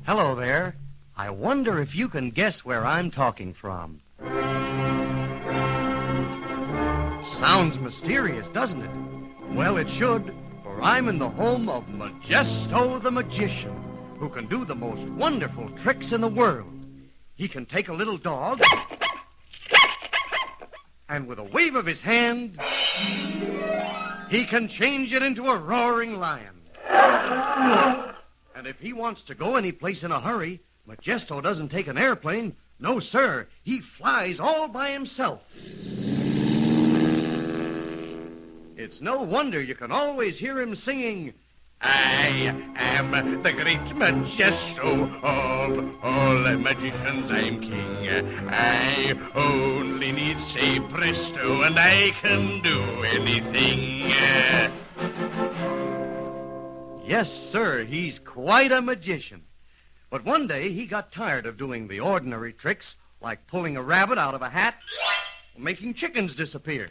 Hello there. I wonder if you can guess where I'm talking from. Sounds mysterious, doesn't it? Well, it should, for I'm in the home of Magesto the Magician, who can do the most wonderful tricks in the world. He can take a little dog, and with a wave of his hand, he can change it into a roaring lion. And if he wants to go any place in a hurry, Magesto doesn't take an airplane. No, sir. He flies all by himself. It's no wonder you can always hear him singing, I am the great Magesto of all magicians, I'm king. I only need say presto, and I can do anything. Yes, sir, he's quite a magician. But one day he got tired of doing the ordinary tricks, like pulling a rabbit out of a hat or making chickens disappear.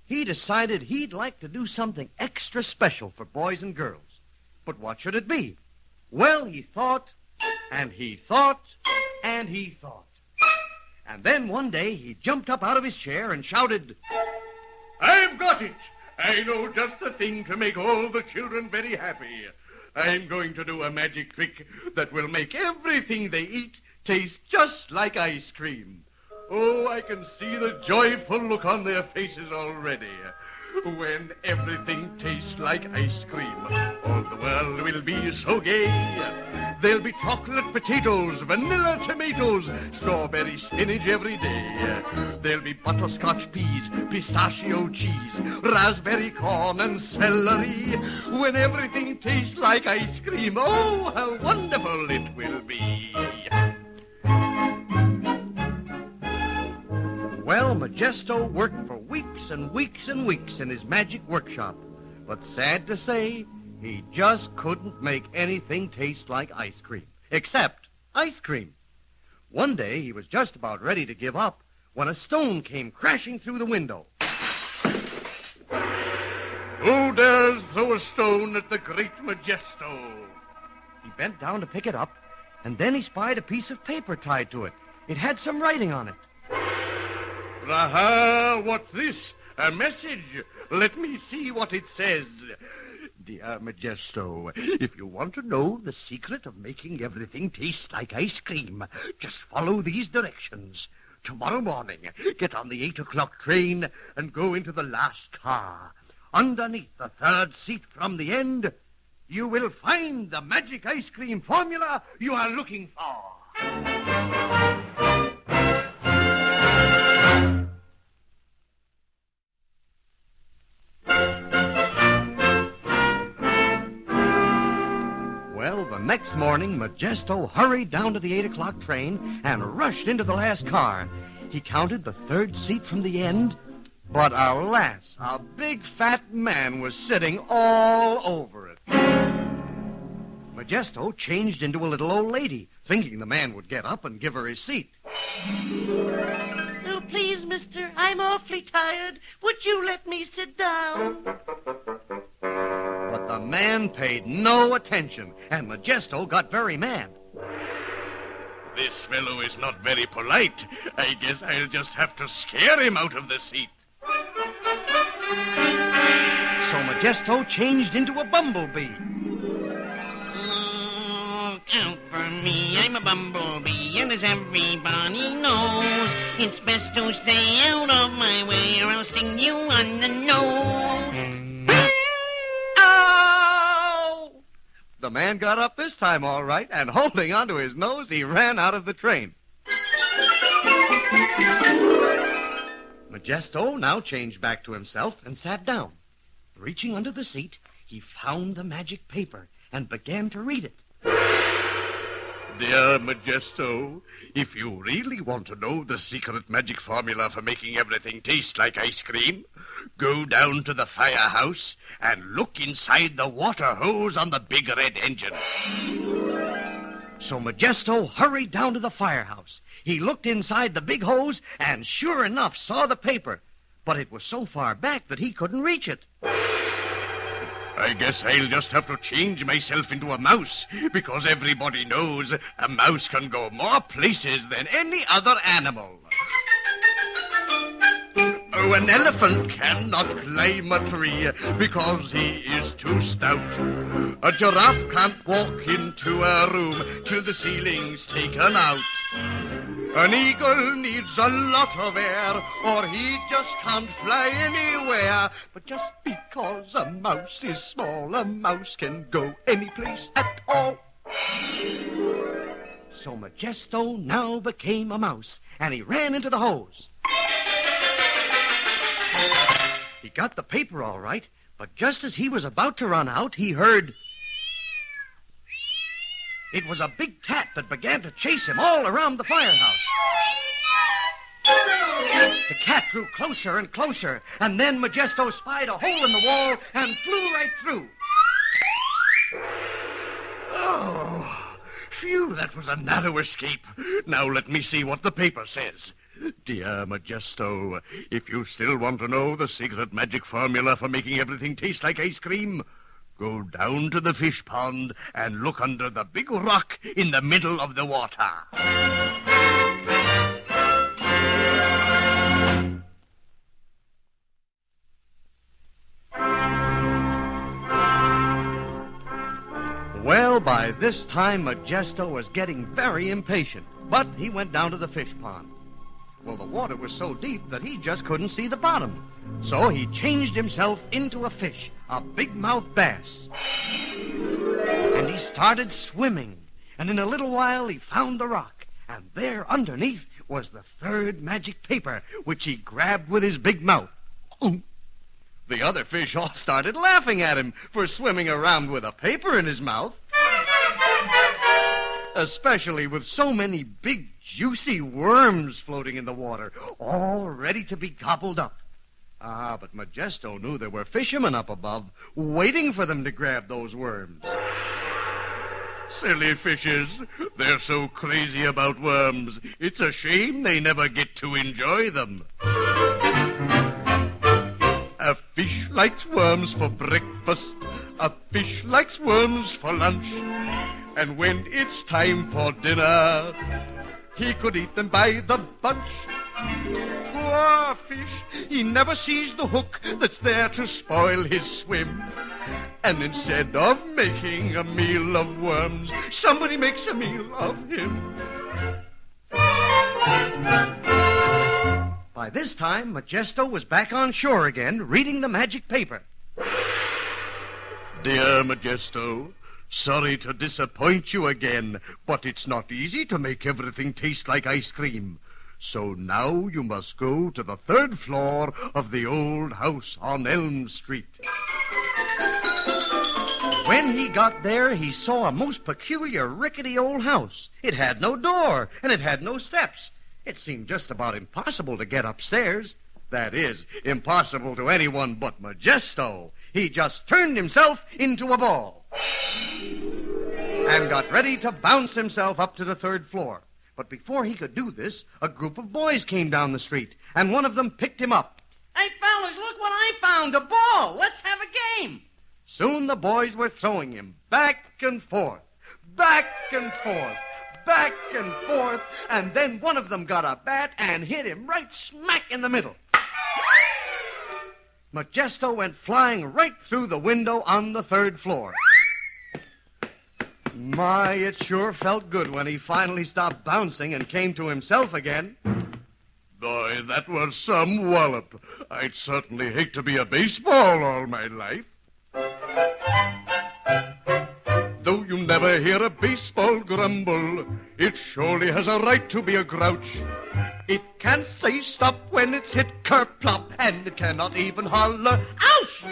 He decided he'd like to do something extra special for boys and girls. But what should it be? Well, he thought, and he thought, and he thought. And then one day he jumped up out of his chair and shouted, I've got it! I know just the thing to make all the children very happy. I'm going to do a magic trick that will make everything they eat taste just like ice cream. Oh, I can see the joyful look on their faces already. When everything tastes like ice cream, all the world will be so gay. There'll be chocolate potatoes, vanilla tomatoes, strawberry spinach every day. There'll be butterscotch peas, pistachio cheese, raspberry corn and celery. When everything tastes like ice cream, oh, how wonderful it will be. Well, Magesto worked for weeks and weeks and weeks in his magic workshop. But sad to say, he just couldn't make anything taste like ice cream, except ice cream. One day, he was just about ready to give up when a stone came crashing through the window. Who dares throw a stone at the great Magesto? He bent down to pick it up, and then he spied a piece of paper tied to it. It had some writing on it. Aha, what's this? A message? Let me see what it says. Dear Magesto, if you want to know the secret of making everything taste like ice cream, just follow these directions. Tomorrow morning, get on the 8 o'clock train and go into the last car. Underneath the third seat from the end, you will find the magic ice cream formula you are looking for. Well, the next morning, Magesto hurried down to the 8 o'clock train and rushed into the last car. He counted the third seat from the end, but alas, a big fat man was sitting all over it. Magesto changed into a little old lady, thinking the man would get up and give her his seat. Oh, please, mister, I'm awfully tired. Would you let me sit down? But the man paid no attention, and Magesto got very mad. This fellow is not very polite. I guess I'll just have to scare him out of the seat. So Magesto changed into a bumblebee. Look out for me, I'm a bumblebee, and as everybody knows, it's best to stay out of my way or I'll sting you on the nose. The man got up this time all right, and holding onto his nose, he ran out of the train. Magesto now changed back to himself and sat down. Reaching under the seat, he found the magic paper and began to read it. Dear Magesto, if you really want to know the secret magic formula for making everything taste like ice cream, go down to the firehouse and look inside the water hose on the big red engine. So Magesto hurried down to the firehouse. He looked inside the big hose and sure enough saw the paper, but it was so far back that he couldn't reach it. I guess I'll just have to change myself into a mouse, because everybody knows a mouse can go more places than any other animal. Oh, an elephant cannot climb a tree because he is too stout. A giraffe can't walk into a room till the ceiling's taken out. An eagle needs a lot of air, or he just can't fly anywhere. But just because a mouse is small, a mouse can go any place at all. So Magesto now became a mouse, and he ran into the hose. He got the paper all right, but just as he was about to run out, he heard... It was a big cat that began to chase him all around the firehouse. The cat grew closer and closer, and then Magesto spied a hole in the wall and flew right through. Oh, phew, that was a narrow escape. Now let me see what the paper says. Dear Magesto, if you still want to know the secret magic formula for making everything taste like ice cream, go down to the fish pond and look under the big rock in the middle of the water. Well, by this time, Magesto was getting very impatient, but he went down to the fish pond. Well, the water was so deep that he just couldn't see the bottom. So he changed himself into a fish, a big-mouthed bass. And he started swimming, and in a little while he found the rock, and there underneath was the third magic paper, which he grabbed with his big mouth. The other fish all started laughing at him for swimming around with a paper in his mouth. Especially with so many big, juicy worms floating in the water, all ready to be gobbled up. But Magesto knew there were fishermen up above, waiting for them to grab those worms. Silly fishes. They're so crazy about worms. It's a shame they never get to enjoy them. A fish likes worms for breakfast. A fish likes worms for lunch. And when it's time for dinner, he could eat them by the bunch. Poor fish, he never sees the hook that's there to spoil his swim. And instead of making a meal of worms, somebody makes a meal of him. By this time, Magesto was back on shore again, reading the magic paper. Dear Magesto, sorry to disappoint you again, but it's not easy to make everything taste like ice cream. So now you must go to the third floor of the old house on Elm Street. When he got there, he saw a most peculiar, rickety old house. It had no door, and it had no steps. It seemed just about impossible to get upstairs. That is, impossible to anyone but Magesto. He just turned himself into a ball and got ready to bounce himself up to the third floor. But before he could do this, a group of boys came down the street, and one of them picked him up. Hey, fellas, look what I found, a ball. Let's have a game. Soon the boys were throwing him back and forth, back and forth, back and forth, and then one of them got a bat and hit him right smack in the middle. Magesto went flying right through the window on the third floor. My, it sure felt good when he finally stopped bouncing and came to himself again. Boy, that was some wallop. I'd certainly hate to be a baseball all my life. Though you never hear a baseball grumble, it surely has a right to be a grouch. It can't say stop when it's hit kerplop, and it cannot even holler, ouch!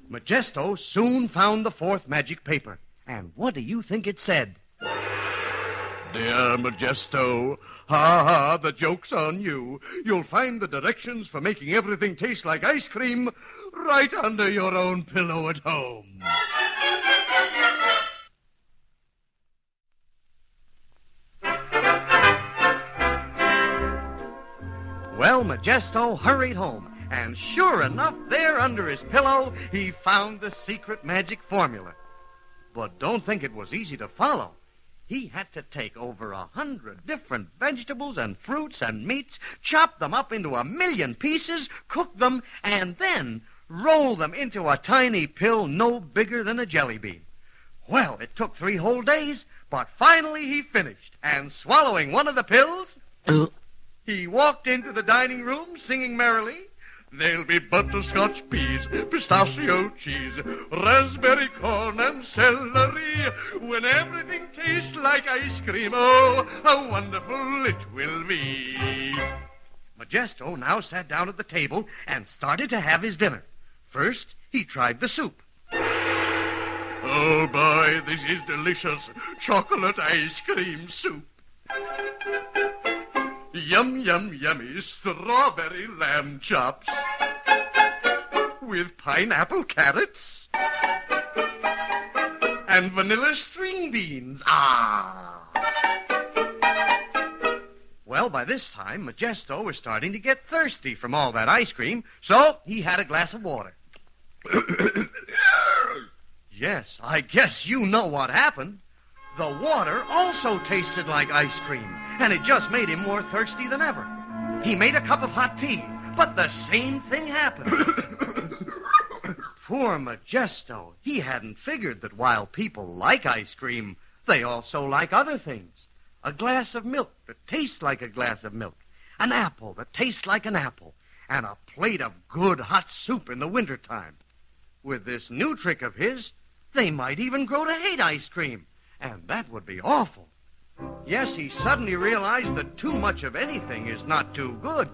Magesto soon found the fourth magic paper. And what do you think it said? Dear Magesto, ha, the joke's on you. You'll find the directions for making everything taste like ice cream right under your own pillow at home. Well, Magesto hurried home, And sure enough, there under his pillow, he found the secret magic formula. But don't think it was easy to follow. He had to take over 100 different vegetables and fruits and meats, chop them up into 1,000,000 pieces, cook them, and then roll them into a tiny pill no bigger than a jelly bean. Well, it took 3 whole days, but finally he finished. And swallowing one of the pills, he walked into the dining room singing merrily, "There'll be butterscotch peas, pistachio cheese, raspberry corn and celery. When everything tastes like ice cream, oh, how wonderful it will be." Magesto now sat down at the table and started to have his dinner. First, he tried the soup. Oh, boy, this is delicious chocolate ice cream soup. Yum, yum, yummy strawberry lamb chops with pineapple carrots and vanilla string beans. Ah! Well, by this time, Magesto was starting to get thirsty from all that ice cream, so he had a glass of water. Yes, I guess you know what happened. The water also tasted like ice cream, and it just made him more thirsty than ever. He made a cup of hot tea, but the same thing happened. Poor Magesto, he hadn't figured that while people like ice cream, they also like other things. A glass of milk that tastes like a glass of milk, an apple that tastes like an apple, and a plate of good hot soup in the wintertime. With this new trick of his, they might even grow to hate ice cream, and that would be awful. Yes, he suddenly realized that too much of anything is not too good.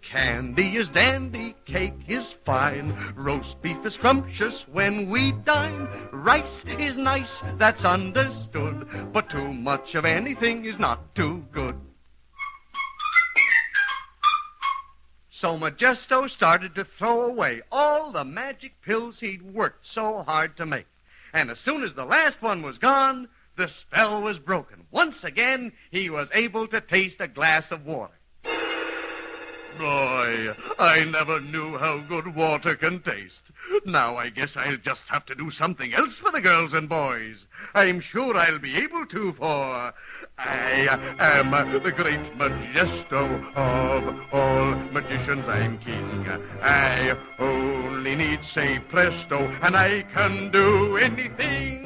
Candy is dandy, cake is fine, roast beef is scrumptious when we dine, rice is nice, that's understood, but too much of anything is not too good. So Magesto started to throw away all the magic pills he'd worked so hard to make. And as soon as the last one was gone, the spell was broken. Once again, he was able to taste a glass of water. Boy, I never knew how good water can taste. Now I guess I'll just have to do something else for the girls and boys. I'm sure I'll be able to, for I am the great Magesto of all magicians. I'm king. I only need say presto, and I can do anything.